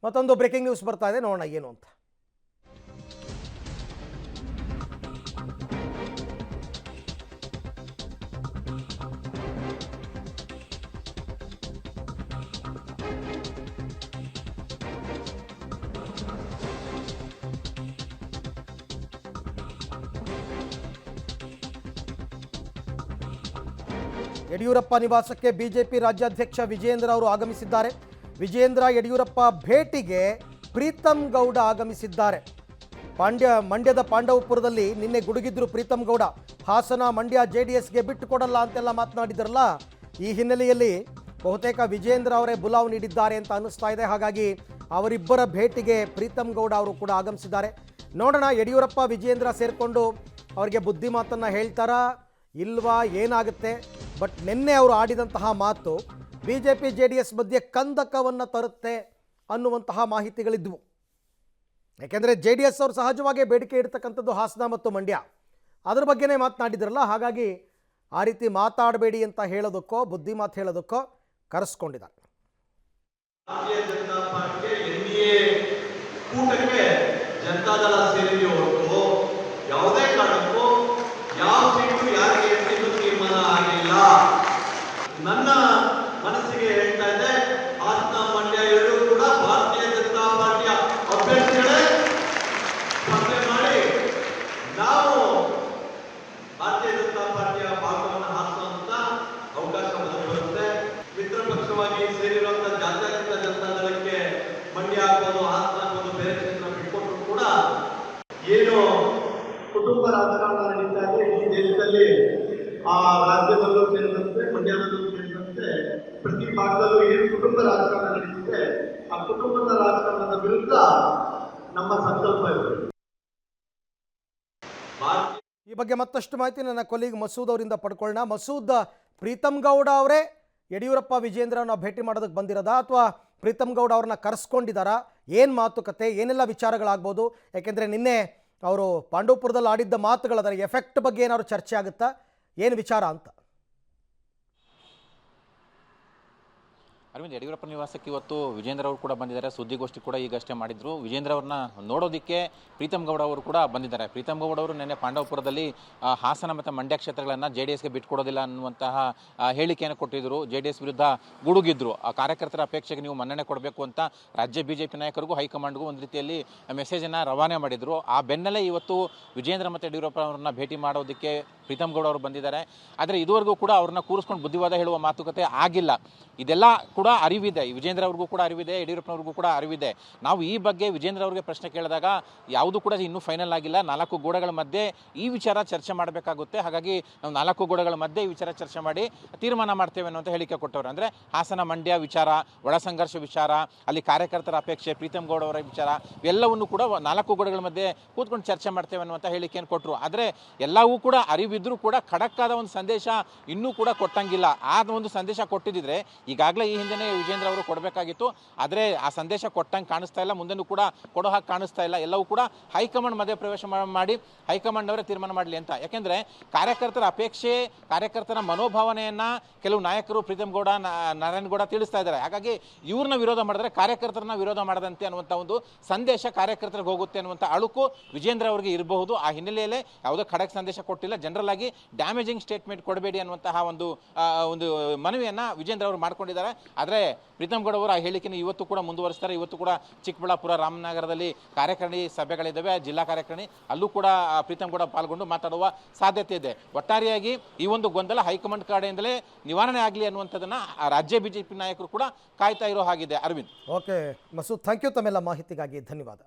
ಮತ್ತೊಂದು breaking news ಬರ್ತಾ ಇದೆ, ನೋಡೋಣ ಏನು ಅಂತ. ಯಡಿಯೂರಪ್ಪ ನಿವಾಸಕ್ಕೆ ಬಿಜೆಪಿ ರಾಜ್ಯಾಧ್ಯಕ್ಷ ವಿಜಯೇಂದ್ರ ಅವರು ಆಗಮಿಸಿದ್ದಾರೆ. ವಿಜಯೇಂದ್ರ ಯಡಿಯೂರಪ್ಪ ಭೇಟಿಗೆ ಪ್ರೀತಮ್ ಗೌಡ ಆಗಮಿಸಿದ್ದಾರೆ. ಮಂಡ್ಯದ ಪಾಂಡವಪುರದಲ್ಲಿ ನಿನ್ನೆ ಗುಡುಗಿದ್ರು ಪ್ರೀತಮ್ ಗೌಡ. ಹಾಸನ ಮಂಡ್ಯ JDSಗೆ ಬಿಟ್ಟು ಕೊಡಲ್ಲ ಅಂತೆಲ್ಲ ಮಾತನಾಡಿದ್ರಲ್ಲ, ಈ ಹಿನ್ನೆಲೆಯಲ್ಲಿ ಬಹುತೇಕ ವಿಜಯೇಂದ್ರ ಅವರೇ ಬುಲಾವ್ ನೀಡಿದ್ದಾರೆ ಅಂತ ಅನ್ನಿಸ್ತಾ ಇದೆ. ಹಾಗಾಗಿ ಅವರಿಬ್ಬರ ಭೇಟಿಗೆ ಪ್ರೀತಮ್ ಗೌಡ ಅವರು ಕೂಡ ಆಗಮಿಸಿದ್ದಾರೆ. ನೋಡೋಣ ಯಡಿಯೂರಪ್ಪ ವಿಜಯೇಂದ್ರ ಸೇರಿಕೊಂಡು ಅವರಿಗೆ ಬುದ್ಧಿ ಮಾತನ್ನು ಹೇಳ್ತಾರಾ ಇಲ್ವಾ ಏನಾಗುತ್ತೆ. ಬಟ್ ನಿನ್ನೆ ಅವರು ಆಡಿದಂತಹ ಮಾತು BJP JDS ಮಧ್ಯೆ ಕಂದಕವನ್ನು ತರುತ್ತೆ ಅನ್ನುವಂತಹ ಮಾಹಿತಿಗಳಿದ್ವು. ಯಾಕೆಂದರೆ JDS ಅವರು ಸಹಜವಾಗಿ ಬೇಡಿಕೆ ಇಡ್ತಕ್ಕಂಥದ್ದು ಹಾಸನ ಮತ್ತು ಮಂಡ್ಯ, ಅದ್ರ ಬಗ್ಗೆನೇ ಮಾತನಾಡಿದ್ರಲ್ಲ. ಹಾಗಾಗಿ ಆ ರೀತಿ ಮಾತಾಡಬೇಡಿ ಅಂತ ಹೇಳೋದಕ್ಕೋ ಬುದ್ಧಿ ಮಾತು ಹೇಳೋದಕ್ಕೋ ಕರೆಸ್ಕೊಂಡಿದ್ದಾರೆ. ಭಾರತೀಯ ಜನತಾ ಪಾರ್ಟಿಗೆ NDA ಕೂಟಕ್ಕೆ ಜನತಾದಳ ಸೇರಿದೆ ಹೊರತು ಯಾವುದೇ ಕಾರಣಕ್ಕೂ ಯಾವ ಸೀಟು ಯಾರಿಗೆ ಎಂದು ತೀರ್ಮಾನ ಆಗಿಲ್ಲ. ನನ್ನ ಮನಸ್ಸಿಗೆ ಹೇಳ್ತಾ ಇದೆ, ಹಾಸನ ಮಂಡ್ಯ ಎರಡೂ ಕೂಡ ಭಾರತೀಯ ಜನತಾ ಪಾರ್ಟಿಯ ಅಭ್ಯರ್ಥಿಗಳೇ ಸ್ಪರ್ಧೆ ಮಾಡಿ ನಾವು ಭಾರತೀಯ ಜನತಾ ಪಾರ್ಟಿಯ ಭಾಗವನ್ನು ಹಾರಿಸುವಂತ ಅವಕಾಶ ಬರುತ್ತೆ. ಮಿತ್ರ ಪಕ್ಷವಾಗಿ ಸೇರಿರುವಂತಹ ಜಾತ್ಯತೀತ ಜನತಾದಳಕ್ಕೆ ಮಂಡ್ಯ ಆಗ್ಬೋದು, ಹಾಸನ ಆಗ್ಬೋದು, ಬೇರೆ ಕ್ಷೇತ್ರ ಬಿಟ್ಕೊಟ್ರು ಕೂಡ ಏನು ಕುಟುಂಬ ರಾಜಕಾರಣ ನಡೀತಾ ಇದೆ ಈ ದೇಶದಲ್ಲಿ, ಆ ರಾಜ್ಯದಲ್ಲೂ ಸೇರಿದಂತೆ ಮಂಡ್ಯದಲ್ಲೂ ಸೇರಿದಂತೆ ಪ್ರತಿ ಭಾಗದಲ್ಲೂ ಏನು ಕುಟುಂಬ ರಾಜಕಾರಣ ನಡೀತಿದೆ, ಆ ಕುಟುಂಬದ ರಾಜಕಾರಣದ ವಿರುದ್ಧ ನಮ್ಮ ಸಂಕಲ್ಪ ಇದೆ. ಈ ಬಗ್ಗೆ ಮತ್ತಷ್ಟು ಮಾಹಿತಿ ನನ್ನ ಕೊಲೀಗ್ ಮಸೂದ್ ಅವರಿಂದ ಪಡ್ಕೊಳ್ಳೋಣ. ಮಸೂದ್, ಪ್ರೀತಮ್ ಗೌಡ ಅವರೇ ಯಡಿಯೂರಪ್ಪ ವಿಜೇಂದ್ರನ ಭೇಟಿ ಮಾಡೋದಕ್ಕೆ ಬಂದಿರೋದಾ ಅಥವಾ ಪ್ರೀತಮ್ ಗೌಡ ಅವ್ರನ್ನ ಕರೆಸ್ಕೊಂಡಿದ್ದಾರಾ? ಏನು ಮಾತುಕತೆ, ಏನೆಲ್ಲ ವಿಚಾರಗಳಾಗ್ಬೋದು? ಯಾಕೆಂದರೆ ನಿನ್ನೆ ಅವರು ಪಾಂಡವಪುರದಲ್ಲಿ ಆಡಿದ್ದ ಮಾತುಗಳದರ ಎಫೆಕ್ಟ್ ಬಗ್ಗೆ ಏನಾದ್ರು ಚರ್ಚೆ ಆಗುತ್ತಾ, ಏನು ವಿಚಾರ ಅಂತ? ಅರವಿಂದ್, ಯಡಿಯೂರಪ್ಪ ನಿವಾಸಕ್ಕೆ ಇವತ್ತು ವಿಜೇಂದ್ರ ಅವರು ಕೂಡ ಬಂದಿದ್ದಾರೆ. ಸುದ್ದಿಗೋಷ್ಠಿ ಕೂಡ ಈಗಷ್ಟೇ ಮಾಡಿದ್ರು. ವಿಜೇಂದ್ರ ಅವ್ರನ್ನ ನೋಡೋದಕ್ಕೆ ಪ್ರೀತಮ್ ಗೌಡ ಅವರು ಕೂಡ ಬಂದಿದ್ದಾರೆ. ಪ್ರೀತಮ್ ಗೌಡ ಅವರು ನಿನ್ನೆ ಪಾಂಡವಪುರದಲ್ಲಿ ಹಾಸನ ಮತ್ತು ಮಂಡ್ಯ ಕ್ಷೇತ್ರಗಳನ್ನು JDSಗೆ ಬಿಟ್ಕೊಡೋದಿಲ್ಲ ಅನ್ನುವಂತಹ ಹೇಳಿಕೆಯನ್ನು ಕೊಟ್ಟಿದ್ದರು. JDS ವಿರುದ್ಧ ಗುಡುಗಿದ್ರು. ಆ ಕಾರ್ಯಕರ್ತರ ಅಪೇಕ್ಷೆಗೆ ನೀವು ಮನ್ನಣೆ ಕೊಡಬೇಕು ಅಂತ ರಾಜ್ಯ BJP ನಾಯಕರಿಗೂ ಹೈಕಮಾಂಡ್ಗೂ ಒಂದು ರೀತಿಯಲ್ಲಿ ಮೆಸೇಜನ್ನು ರವಾನೆ ಮಾಡಿದರು. ಆ ಬೆನ್ನಲ್ಲೇ ಇವತ್ತು ವಿಜೇಂದ್ರ ಮತ್ತು ಯಡಿಯೂರಪ್ಪ ಅವರನ್ನ ಭೇಟಿ ಮಾಡೋದಕ್ಕೆ ಪ್ರೀತಮ್ ಗೌಡ ಅವರು ಬಂದಿದ್ದಾರೆ. ಆದರೆ ಇದುವರೆಗೂ ಕೂಡ ಅವ್ರನ್ನ ಕೂರಿಸ್ಕೊಂಡು ಬುದ್ಧಿವಾದ ಹೇಳುವ ಮಾತುಕತೆ ಆಗಿಲ್ಲ. ಇದೆಲ್ಲ ಕೂಡ ಅರಿವಿದೆ, ವಿಜೇಂದ್ರ ಅವ್ರಿಗೂ ಕೂಡ ಅರಿವಿದೆ, ಯಡಿಯೂರಪ್ಪನವ್ರಿಗೂ ಕೂಡ ಅರಿವಿದೆ. ನಾವು ಈ ಬಗ್ಗೆ ವಿಜೇಂದ್ರ ಅವರಿಗೆ ಪ್ರಶ್ನೆ ಕೇಳಿದಾಗ ಯಾವುದೂ ಕೂಡ ಇನ್ನೂ ಫೈನಲ್ ಆಗಿಲ್ಲ, 4 ಗೋಡೆಗಳ ಮಧ್ಯೆ ಈ ವಿಚಾರ ಚರ್ಚೆ ಮಾಡಬೇಕಾಗುತ್ತೆ. ಹಾಗಾಗಿ ನಾವು 4 ಗೋಡೆಗಳ ಮಧ್ಯೆ ಈ ವಿಚಾರ ಚರ್ಚೆ ಮಾಡಿ ತೀರ್ಮಾನ ಮಾಡ್ತೇವೆ ಅನ್ನುವಂಥ ಹೇಳಿಕೆ ಕೊಟ್ಟವರು. ಅಂದರೆ ಹಾಸನ ಮಂಡ್ಯ ವಿಚಾರ, ಒಳ ಸಂಘರ್ಷ ವಿಚಾರ, ಅಲ್ಲಿ ಕಾರ್ಯಕರ್ತರ ಅಪೇಕ್ಷೆ, ಪ್ರೀತಮ್ ಗೌಡ ಅವರ ವಿಚಾರ, ಇವೆಲ್ಲವನ್ನು ಕೂಡ 4 ಗೋಡೆಗಳ ಮಧ್ಯೆ ಕೂತ್ಕೊಂಡು ಚರ್ಚೆ ಮಾಡ್ತೇವೆ ಅನ್ನುವಂಥ ಹೇಳಿಕೆಯನ್ನು ಕೊಟ್ಟರು. ಆದರೆ ಎಲ್ಲವೂ ಕೂಡ ಅರಿವಿದ್ರೂ ಕೂಡ ಖಡಕ್ಕಾದ ಒಂದು ಸಂದೇಶ ಇನ್ನೂ ಕೂಡ ಕೊಟ್ಟಂಗಿಲ್ಲ. ಆ ಒಂದು ಸಂದೇಶ ಕೊಟ್ಟಿದ್ದರೆ ಈಗಾಗಲೇ ಈ ಹಿಂದೆ ವಿಜೇಂದ್ರ ಅವರು ಕೊಡಬೇಕಾಗಿತ್ತು. ಆದರೆ ಆ ಸಂದೇಶ ಕೊಟ್ಟಂಗೆ ಕಾಣಿಸ್ತಾ ಇಲ್ಲ, ಮುಂದೆನೂ ಕೂಡ ಕೊಡೋ ಹಾಗೆ ಕಾಣಿಸ್ತಾ ಇಲ್ಲ. ಎಲ್ಲವೂ ಕೂಡ ಹೈಕಮಾಂಡ್ ಮಧ್ಯೆ ಪ್ರವೇಶ ಮಾಡಿ ಹೈಕಮಾಂಡ್ ಅವರೇ ತೀರ್ಮಾನ ಮಾಡಲಿ ಅಂತ. ಯಾಕೆಂದರೆ ಕಾರ್ಯಕರ್ತರ ಅಪೇಕ್ಷೆ, ಕಾರ್ಯಕರ್ತರ ಮನೋಭಾವನೆಯನ್ನು ಕೆಲವು ನಾಯಕರು ಪ್ರೀತಮ್ ಗೌಡ, ನಾರಾಯಣಗೌಡ ತಿಳಿಸ್ತಾ ಇದ್ದಾರೆ. ಹಾಗಾಗಿ ಇವ್ರನ್ನ ವಿರೋಧ ಮಾಡಿದ್ರೆ ಕಾರ್ಯಕರ್ತರನ್ನ ವಿರೋಧ ಮಾಡದಂತೆ ಅನ್ನುವಂಥ ಒಂದು ಸಂದೇಶ ಕಾರ್ಯಕರ್ತರಿಗೆ ಹೋಗುತ್ತೆ ಅನ್ನುವಂಥ ಅಳುಕು ವಿಜೇಂದ್ರ ಅವರಿಗೆ ಇರಬಹುದು. ಆ ಹಿನ್ನೆಲೆಯಲ್ಲೇ ಯಾವುದೋ ಖಡಕ್ ಸಂದೇಶ ಕೊಟ್ಟಿಲ್ಲ, ಜನರಲ್ ಆಗಿ ಡ್ಯಾಮೇಜಿಂಗ್ ಸ್ಟೇಟ್ಮೆಂಟ್ ಕೊಡಬೇಡಿ ಅನ್ನುವಂತಹ ಒಂದು ಮನವಿಯನ್ನು ವಿಜೇಂದ್ರ ಅವರು ಮಾಡ್ಕೊಂಡಿದ್ದಾರೆ. ಆದರೆ ಪ್ರೀತಮ್ ಗೌಡ ಅವರು ಆ ಹೇಳಿಕೆಯನ್ನು ಇವತ್ತು ಕೂಡ ಮುಂದುವರಿಸ್ತಾರೆ. ಇವತ್ತು ಕೂಡ ಚಿಕ್ಕಬಳ್ಳಾಪುರ, ರಾಮನಗರದಲ್ಲಿ ಕಾರ್ಯಕಾರಿಣಿ ಸಭೆಗಳಿದ್ದಾವೆ, ಜಿಲ್ಲಾ ಕಾರ್ಯಕಾರಿಣಿ, ಅಲ್ಲೂ ಕೂಡ ಪ್ರೀತಮ್ ಗೌಡ ಪಾಲ್ಗೊಂಡು ಮಾತಾಡುವ ಸಾಧ್ಯತೆ ಇದೆ. ಒಟ್ಟಾರೆಯಾಗಿ ಈ ಒಂದು ಗೊಂದಲ ಹೈಕಮಾಂಡ್ ಕಡೆಯಿಂದಲೇ ನಿವಾರಣೆ ಆಗಲಿ ಅನ್ನುವಂಥದ್ದನ್ನು ರಾಜ್ಯ BJP ನಾಯಕರು ಕೂಡ ಕಾಯ್ತಾ ಇರೋ ಹಾಗಿದೆ. Arvind. Okay Masood, thank you. ತಮ್ಮೆಲ್ಲ ಮಾಹಿತಿಗಾಗಿ ಧನ್ಯವಾದ.